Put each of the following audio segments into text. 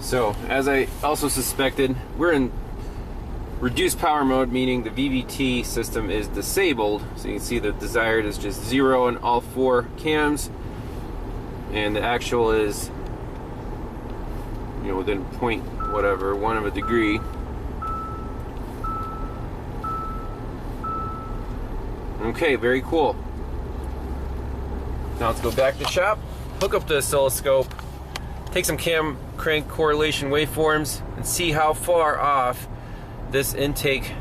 So, as I also suspected, we're in reduced power mode, meaning the VVT system is disabled. So you can see the desired is just 0 in all 4 cams, and the actual is, you know, within point whatever, 1 of a degree. Okay, very cool. Now let's go back to shop, hook up the oscilloscope, take some cam crank correlation waveforms, and see how far off this intake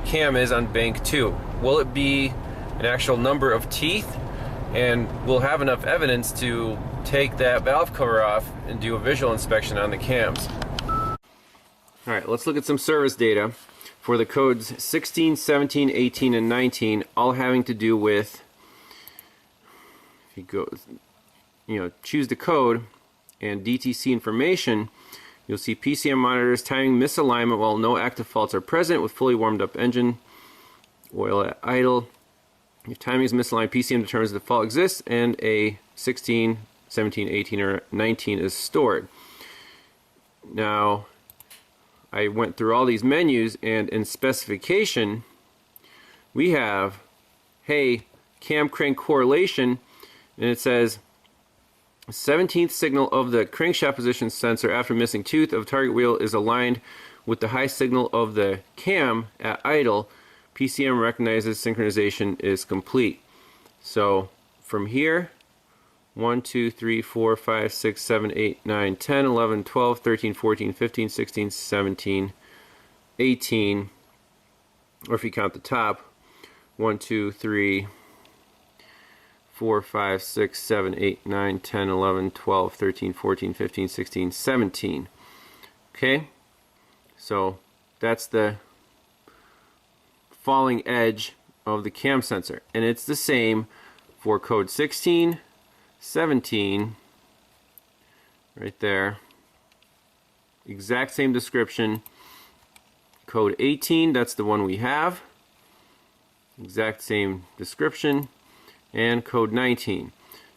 cam is on bank 2. Will it be an actual number of teeth? And we'll have enough evidence to take that valve cover off and do a visual inspection on the cams. Alright, let's look at some service data for the codes 16, 17, 18, and 19, all having to do with, if you go, choose the code and DTC information, you'll see PCM monitors timing misalignment while no active faults are present with fully warmed up engine, oil at idle. If timing is misaligned, PCM determines the fault exists and a 16, 17, 18, or 19 is stored. Now, I went through all these menus, and in specification, we have, hey, cam crank correlation, and it says 17th signal of the crankshaft position sensor after missing tooth of target wheel is aligned with the high signal of the cam at idle. PCM recognizes synchronization is complete. So from here, 1, 2, 3, 4, 5, 6, 7, 8, 9, 10, 11, 12, 13, 14, 15, 16, 17, 18, or if you count the top, 1, 2, 3, 4, 5, 6, 7, 8, 9, 10, 11, 12, 13, 14, 15, 16, 17. Okay? So that's the falling edge of the cam sensor. And it's the same for code 16, 17, right there. Exact same description. Code 18, that's the one we have. Exact same description. And code 19.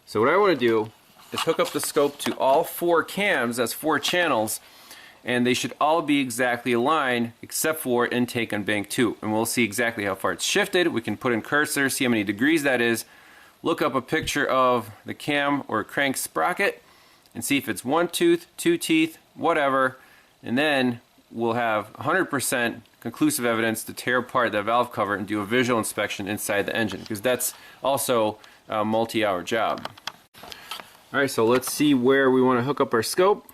So what I want to do is hook up the scope to all 4 cams, that's 4 channels, and they should all be exactly aligned except for intake on bank 2. And we'll see exactly how far it's shifted. We can put in cursor, see how many degrees that is, look up a picture of the cam or crank sprocket, and see if it's 1 tooth, 2 teeth, whatever, and then we'll have 100% conclusive evidence to tear apart that valve cover and do a visual inspection inside the engine, because that's also a multi-hour job. Alright, so let's see where we want to hook up our scope.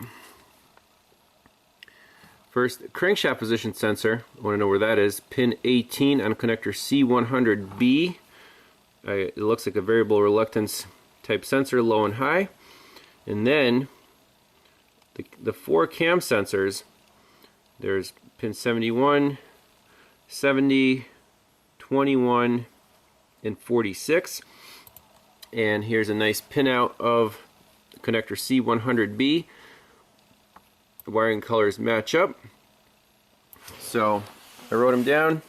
First, crankshaft position sensor. I want to know where that is. Pin 18 on connector C100B. It looks like a variable reluctance type sensor, low and high. And then the 4 cam sensors, there's pin 71, 70, 21, and 46. And here's a nice pinout of connector C100B. The wiring colors match up. So I wrote them down.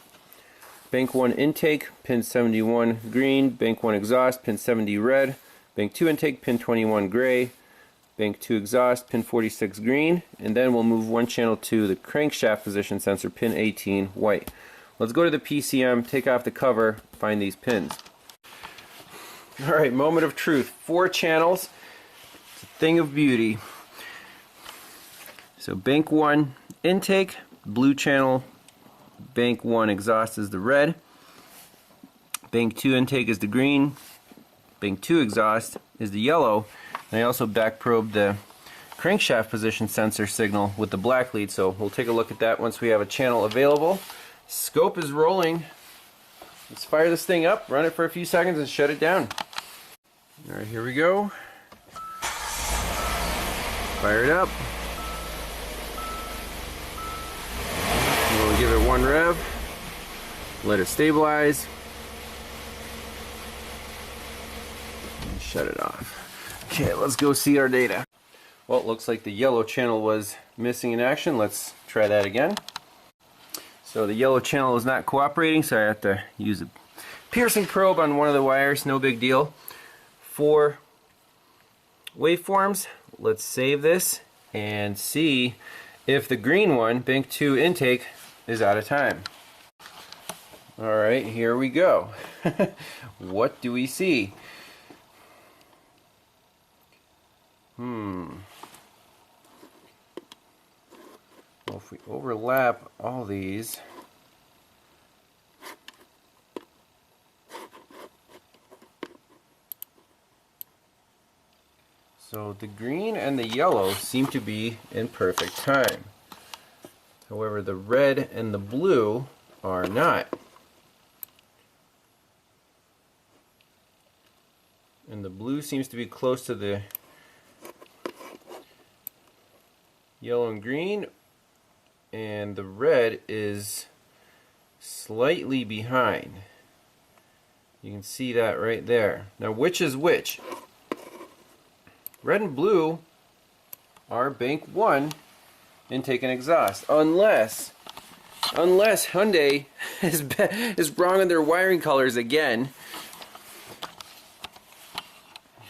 Bank 1 intake, pin 71 green. Bank 1 exhaust, pin 70 red. Bank 2 intake, pin 21 gray. Bank 2 exhaust, pin 46 green. And then we'll move one channel to the crankshaft position sensor, pin 18 white. Let's go to the PCM, take off the cover, find these pins. Alright, moment of truth. 4 channels. It's a thing of beauty. So bank 1 intake, blue channel. Bank 1 exhaust is the red. Bank 2 intake is the green. Bank 2 exhaust is the yellow. And I also back probed the crankshaft position sensor signal with the black lead, so we'll take a look at that once we have a channel available. Scope is rolling. Let's fire this thing up, run it for a few seconds, and shut it down. Alright, here we go. Fire it up. We'll give it 1 rev. Let it stabilize. And shut it off. Okay, let's go see our data. Well, it looks like the yellow channel was missing in action. Let's try that again. So the yellow channel is not cooperating, so I have to use a piercing probe on one of the wires. No big deal. For waveforms, let's save this and see if the green one, bank 2 intake, is out of time. Alright, here we go. What do we see? Well, if we overlap all these, so the green and the yellow seem to be in perfect time. However, the red and the blue are not. And the blue seems to be close to the yellow and green, and the red is slightly behind. You can see that right there. Now, which is which? Red and blue are bank 1 intake and exhaust, unless Hyundai is wrong on their wiring colors again.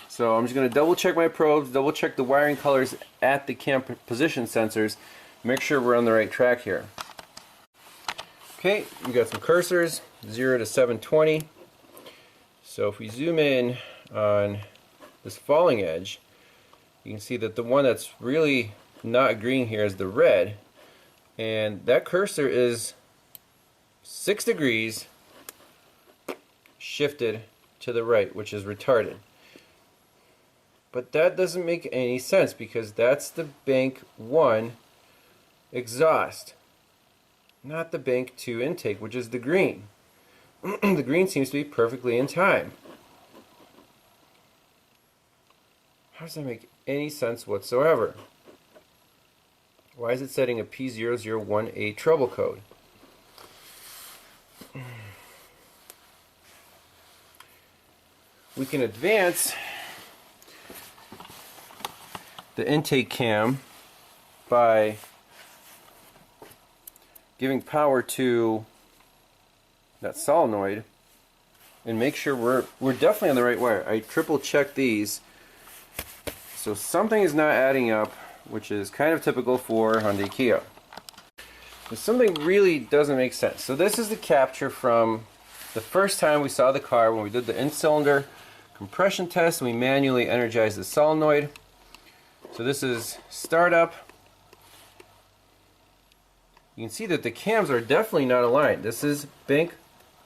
So I'm just going to double check my probes, double check the wiring colors at the cam position sensors, make sure we're on the right track here. Okay, we got some cursors, 0 to 720. So if we zoom in on this falling edge, you can see that the one that's really not green here is the red, and that cursor is 6 degrees shifted to the right, which is retarded. But that doesn't make any sense because that's the bank 1 exhaust, not the bank 2 intake, which is the green. The green seems to be perfectly in time. How does that make any sense whatsoever? Why is it setting a P0018 trouble code? We can advance the intake cam by giving power to that solenoid and make sure we're definitely on the right wire. I triple check these, so something is not adding up, which is kind of typical for Hyundai Kia. So something really doesn't make sense. So this is the capture from the first time we saw the car when we did the in-cylinder compression test. We manually energized the solenoid. So this is startup. You can see that the cams are definitely not aligned. This is bank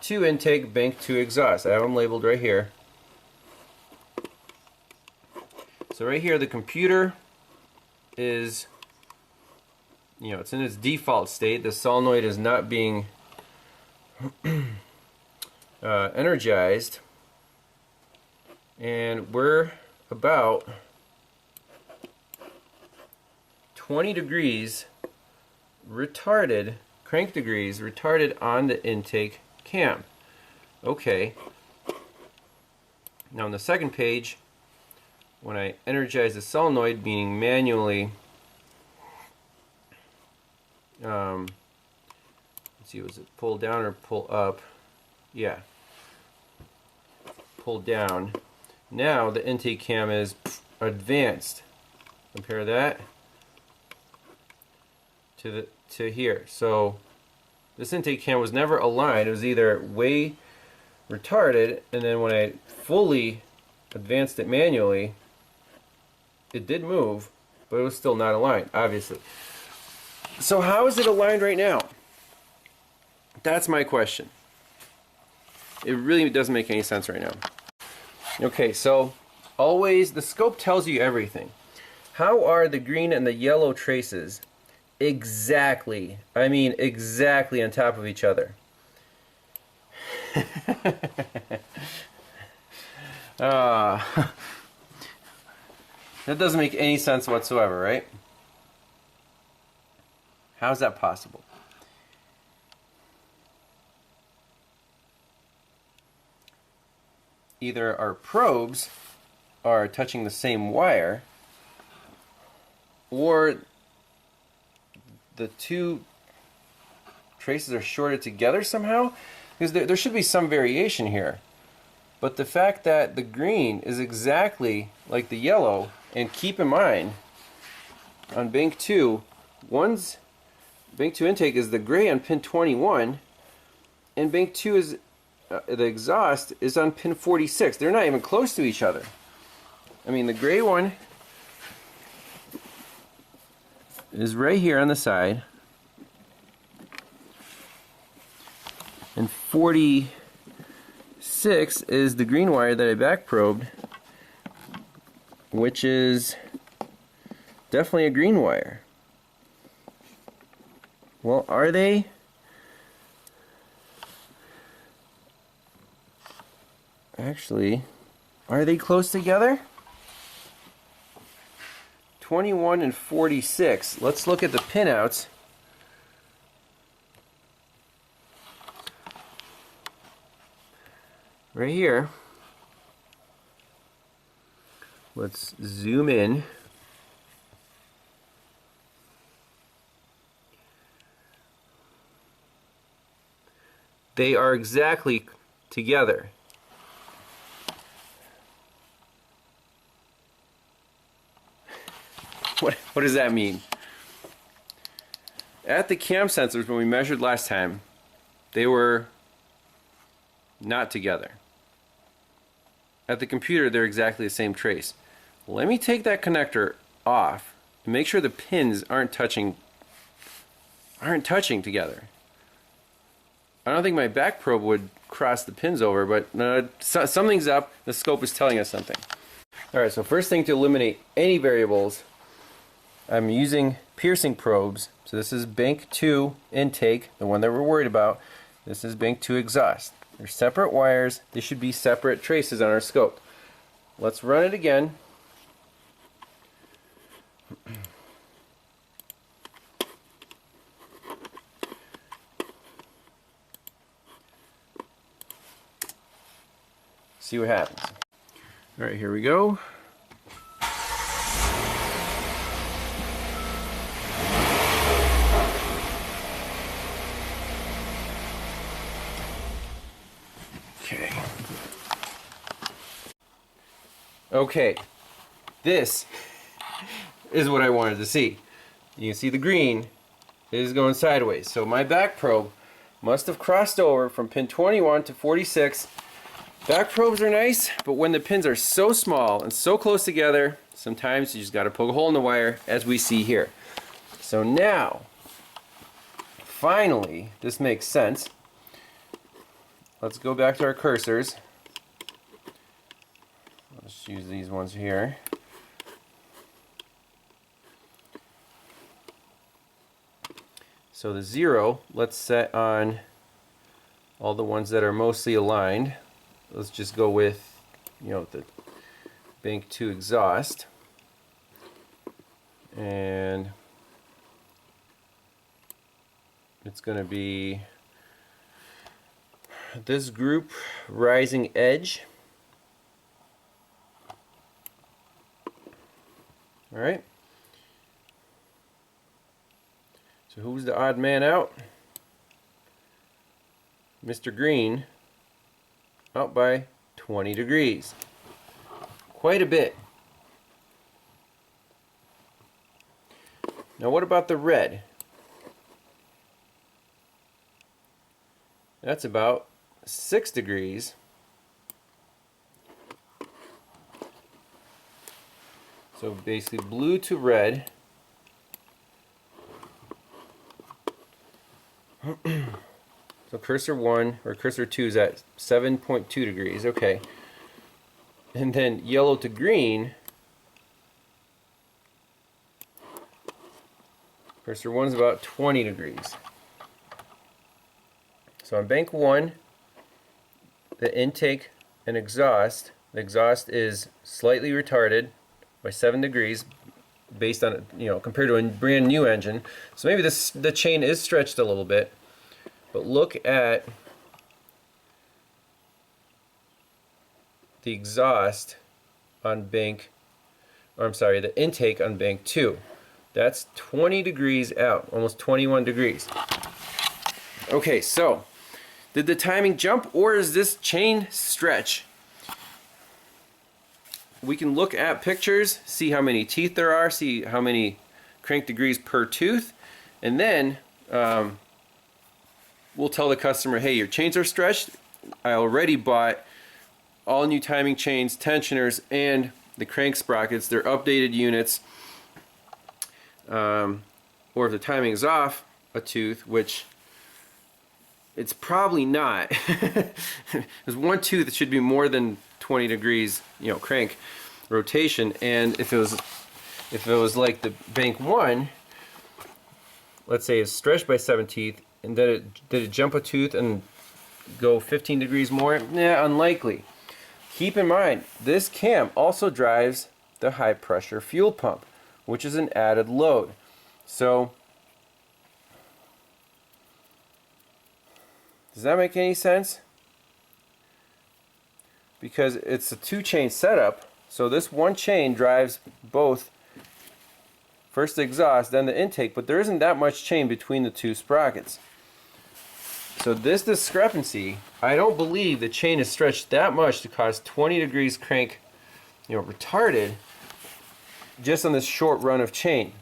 2 intake, bank 2 exhaust. I have them labeled right here. So right here the computer is, it's in its default state. The solenoid is not being energized, and we're about 20 degrees retarded, crank degrees retarded on the intake cam. Okay. Now on the second page, when I energize the solenoid, meaning manually, let's see, was it pull down or pull up? Yeah, pull down. Now the intake cam is advanced. Compare that to here. So this intake cam was never aligned. It was either way retarded, and then when I fully advanced it manually, it did move, but it was still not aligned, obviously. So how is it aligned right now? That's my question. It really doesn't make any sense right now. Okay, so always the scope tells you everything. How are the green and the yellow traces exactly, I mean exactly on top of each other? That doesn't make any sense whatsoever, right? How is that possible? Either our probes are touching the same wire, or the two traces are shorted together somehow, because there should be some variation here. But the fact that the green is exactly like the yellow, and keep in mind on bank 2, bank 2 intake is the gray on pin 21, and bank 2 is the exhaust is on pin 46. They're not even close to each other. I mean, the gray one is right here on the side, and 46 is the green wire that I back probed, which is definitely a green wire. Well, are they? Actually, are they close together? 21 and 46. Let's look at the pinouts. Right here. Let's zoom in. They are exactly together. What does that mean? At the cam sensors, when we measured last time, they were not together. At the computer, they're exactly the same trace. Let me take that connector off and make sure the pins aren't touching together. I don't think my back probe would cross the pins over, but something's up. The scope is telling us something. Alright, so first thing, to eliminate any variables, I'm using piercing probes. So this is bank 2 intake, the one that we're worried about. This is bank 2 exhaust. They're separate wires. They should be separate traces on our scope. Let's run it again. See what happens. Alright, here we go. Okay, this is what I wanted to see. You can see the green is going sideways. So my back probe must have crossed over from pin 21 to 46. Back probes are nice, but when the pins are so small and so close together, sometimes you just got to poke a hole in the wire, as we see here. So now, finally, this makes sense. Let's go back to our cursors. Let's use these ones here. So the 0, let's set on all the ones that are mostly aligned. Let's just go with, the bank 2 exhaust. And it's going to be this group, rising edge. Alright. So who's the odd man out? Mr. Green, out by 20 degrees. Quite a bit. Now what about the red? That's about 6 degrees. So basically blue to red. So cursor 1 or cursor 2 is at 7.2 degrees, okay. And then yellow to green, cursor 1 is about 20 degrees. So on bank 1, the intake and exhaust, the exhaust is slightly retarded by 7 degrees based on, compared to a brand new engine. So maybe the chain is stretched a little bit. But look at the exhaust on bank, the intake on bank 2. That's 20 degrees out, almost 21 degrees. Okay, so did the timing jump, or is this chain stretch? We can look at pictures, see how many teeth there are, see how many crank degrees per tooth, and then we'll tell the customer, hey, your chains are stretched. I already bought all new timing chains, tensioners, and the crank sprockets. They're updated units. Or if the timing is off a tooth, which it's probably not. There's one tooth that should be more than 20 degrees, you know, crank rotation, and if it was like the bank 1, let's say it's stretched by 7 teeth, and did it jump a tooth and go 15 degrees more? Nah, unlikely. Keep in mind, this cam also drives the high pressure fuel pump, which is an added load. So, does that make any sense? Because it's a 2-chain setup, so this one chain drives both, first the exhaust, then the intake, but there isn't that much chain between the 2 sprockets. So this discrepancy, I don't believe the chain is stretched that much to cause 20 degrees crank, you know, retarded, just on this short run of chain.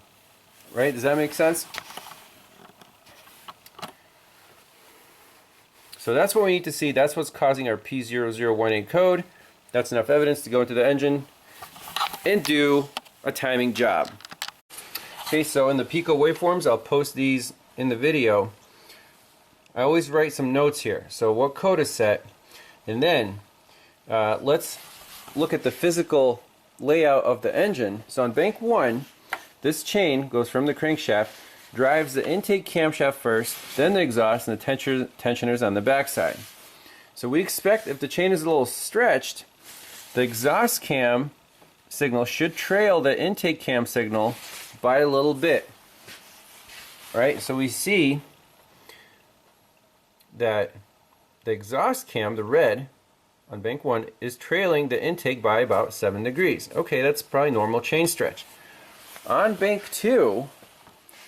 Right? Does that make sense? So that's what we need to see. That's what's causing our P0018 code. That's enough evidence to go into the engine and do a timing job. Okay, so in the PICO waveforms, I'll post these in the video. I always write some notes here. So what code is set, and then let's look at the physical layout of the engine. So on bank 1, this chain goes from the crankshaft, drives the intake camshaft first, then the exhaust, and the tensioners on the backside. So we expect if the chain is a little stretched, the exhaust cam signal should trail the intake cam signal by a little bit. Right? So we see that the exhaust cam, the red, on bank 1, is trailing the intake by about 7 degrees. Okay, that's probably normal chain stretch. On bank 2,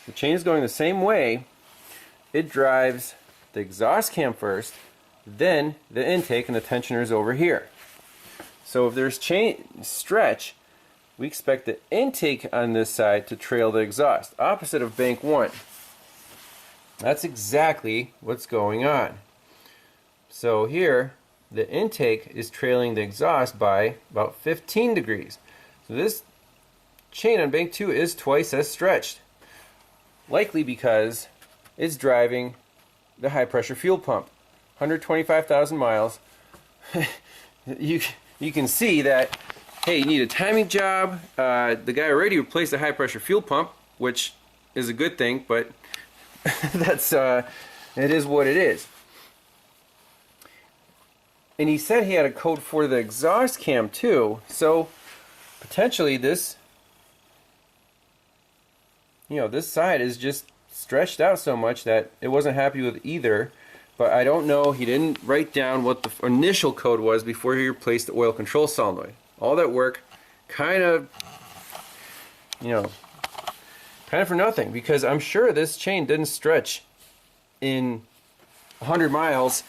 the chain is going the same way. It drives the exhaust cam first, then the intake, and the tensioner is over here. So if there's chain stretch, we expect the intake on this side to trail the exhaust, opposite of bank 1. That's exactly what's going on. So here, the intake is trailing the exhaust by about 15 degrees. So this chain on bank 2 is twice as stretched. Likely because it's driving the high pressure fuel pump. 125,000 miles. you can see that, hey, you need a timing job. The guy already replaced the high pressure fuel pump, which is a good thing, but that's it is what it is. And he said he had a code for the exhaust cam too, so potentially this, you know, this side is just stretched out so much that it wasn't happy with either. But I don't know, he didn't write down what the initial code was before he replaced the oil control solenoid. All that work, kind of, you know, kind of for nothing, because I'm sure this chain didn't stretch in 100 miles.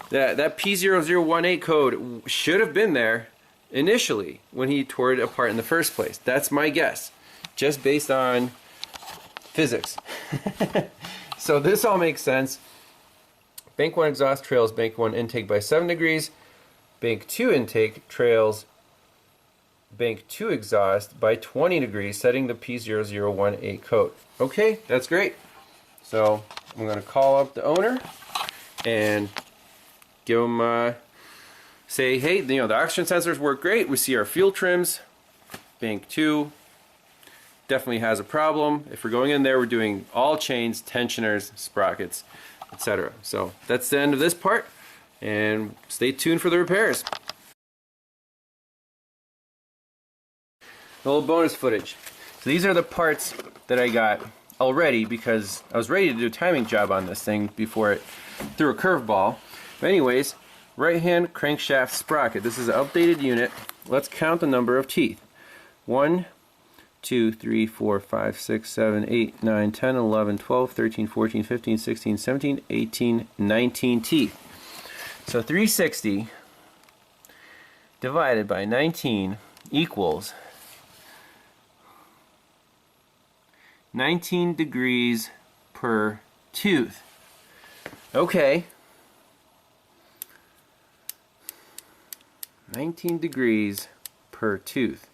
That P0018 code should have been there initially when he tore it apart in the first place. That's my guess, just based on physics. So this all makes sense. Bank 1 exhaust trails bank 1 intake by 7 degrees. Bank 2 intake trails bank 2 exhaust by 20 degrees, setting the P0018 code. Okay, that's great. So I'm going to call up the owner and give him, say, hey, you know, the oxygen sensors work great. We see our fuel trims. Bank 2 definitely has a problem. If we're going in there, we're doing all chains, tensioners, sprockets, etc. So that's the end of this part, and stay tuned for the repairs. A little bonus footage. So these are the parts that I got already because I was ready to do a timing job on this thing before it threw a curveball. But anyways, right hand crankshaft sprocket. This is an updated unit. Let's count the number of teeth. 1, 2, 3, 4, 5, 6, 7, 8, 9, 10, 11, 12, 13, 14, 15, 16, 17, 18, 19 teeth. So 360 divided by 19 equals 19 degrees per tooth. Okay. 19 degrees per tooth.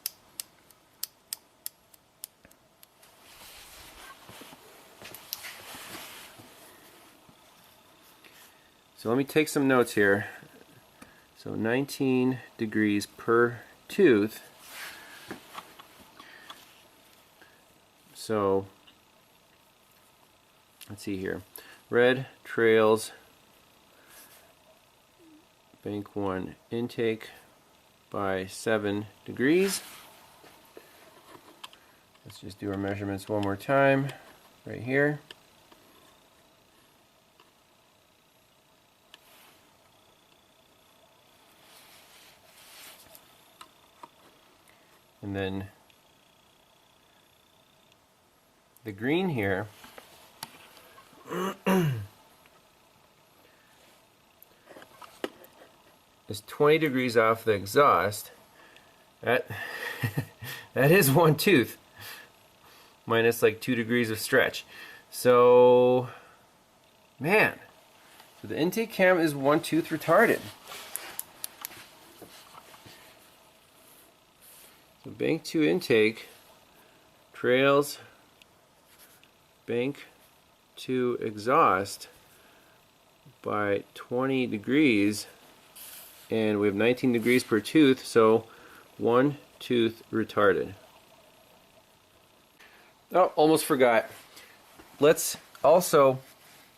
So let me take some notes here. So 19 degrees per tooth. So let's see here. Red trails bank 1 intake by 7 degrees. Let's just do our measurements one more time right here. And then the green here is 20 degrees off the exhaust. That that is one tooth minus like 2 degrees of stretch. So man, so the intake cam is one tooth retarded. So bank 2 intake trails bank 2 exhaust by 20 degrees, and we have 19 degrees per tooth, so one tooth retarded. Oh, almost forgot. Let's also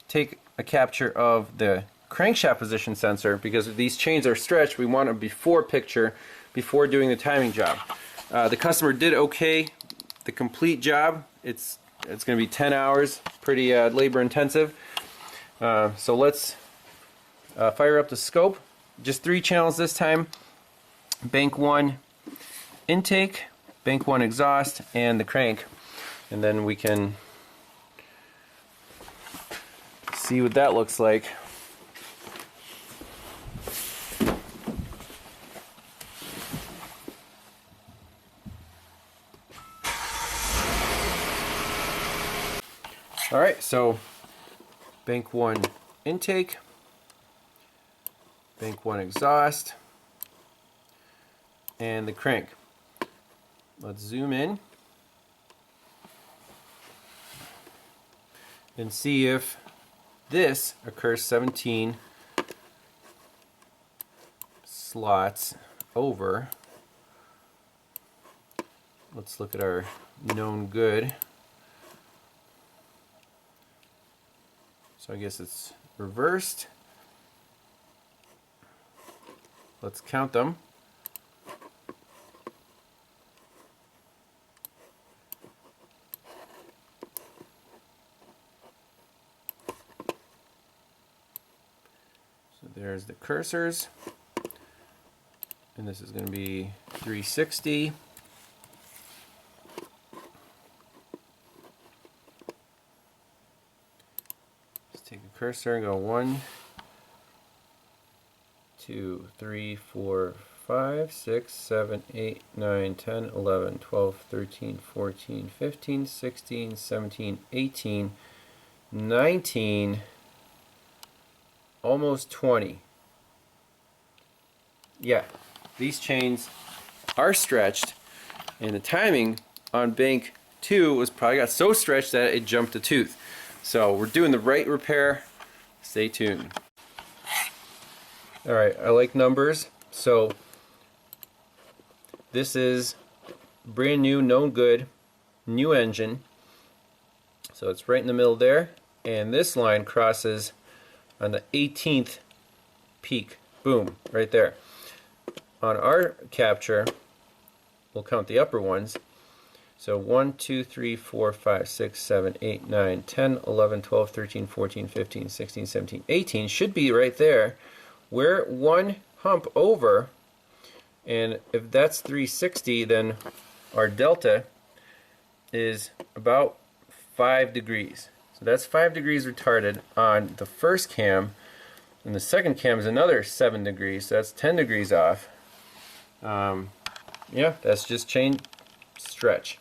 take a capture of the crankshaft position sensor, because if these chains are stretched, we want a before picture before doing the timing job. The customer did okay the complete job. It's going to be 10 hours, pretty labor intensive. So let's fire up the scope. Just 3 channels this time. Bank 1 intake, bank 1 exhaust, and the crank. And then we can see what that looks like. Alright, so bank 1 intake, bank 1 exhaust, and the crank. Let's zoom in and see if this occurs 17 slots over. Let's look at our known good. So I guess it's reversed. Let's count them. So there's the cursors. And this is going to be 360. Take a cursor and go 1, 2, 3, 4, 5, 6, 7, 8, 9, 10, 11, 12, 13, 14, 15, 16, 17, 18, 19, almost 20. Yeah, these chains are stretched, and the timing on bank 2 was probably got so stretched that it jumped a tooth. So we're doing the right repair. Stay tuned. Alright, I like numbers. So this is brand new, known good, new engine. So it's right in the middle there. And this line crosses on the 18th peak. Boom, right there. On our capture, we'll count the upper ones. So 1, 2, 3, 4, 5, 6, 7, 8, 9, 10, 11, 12, 13, 14, 15, 16, 17, 18 should be right there. We're one hump over, and if that's 360, then our delta is about 5 degrees. So that's 5 degrees retarded on the first cam, and the second cam is another 7 degrees, so that's 10 degrees off. Yeah, that's just chain stretch.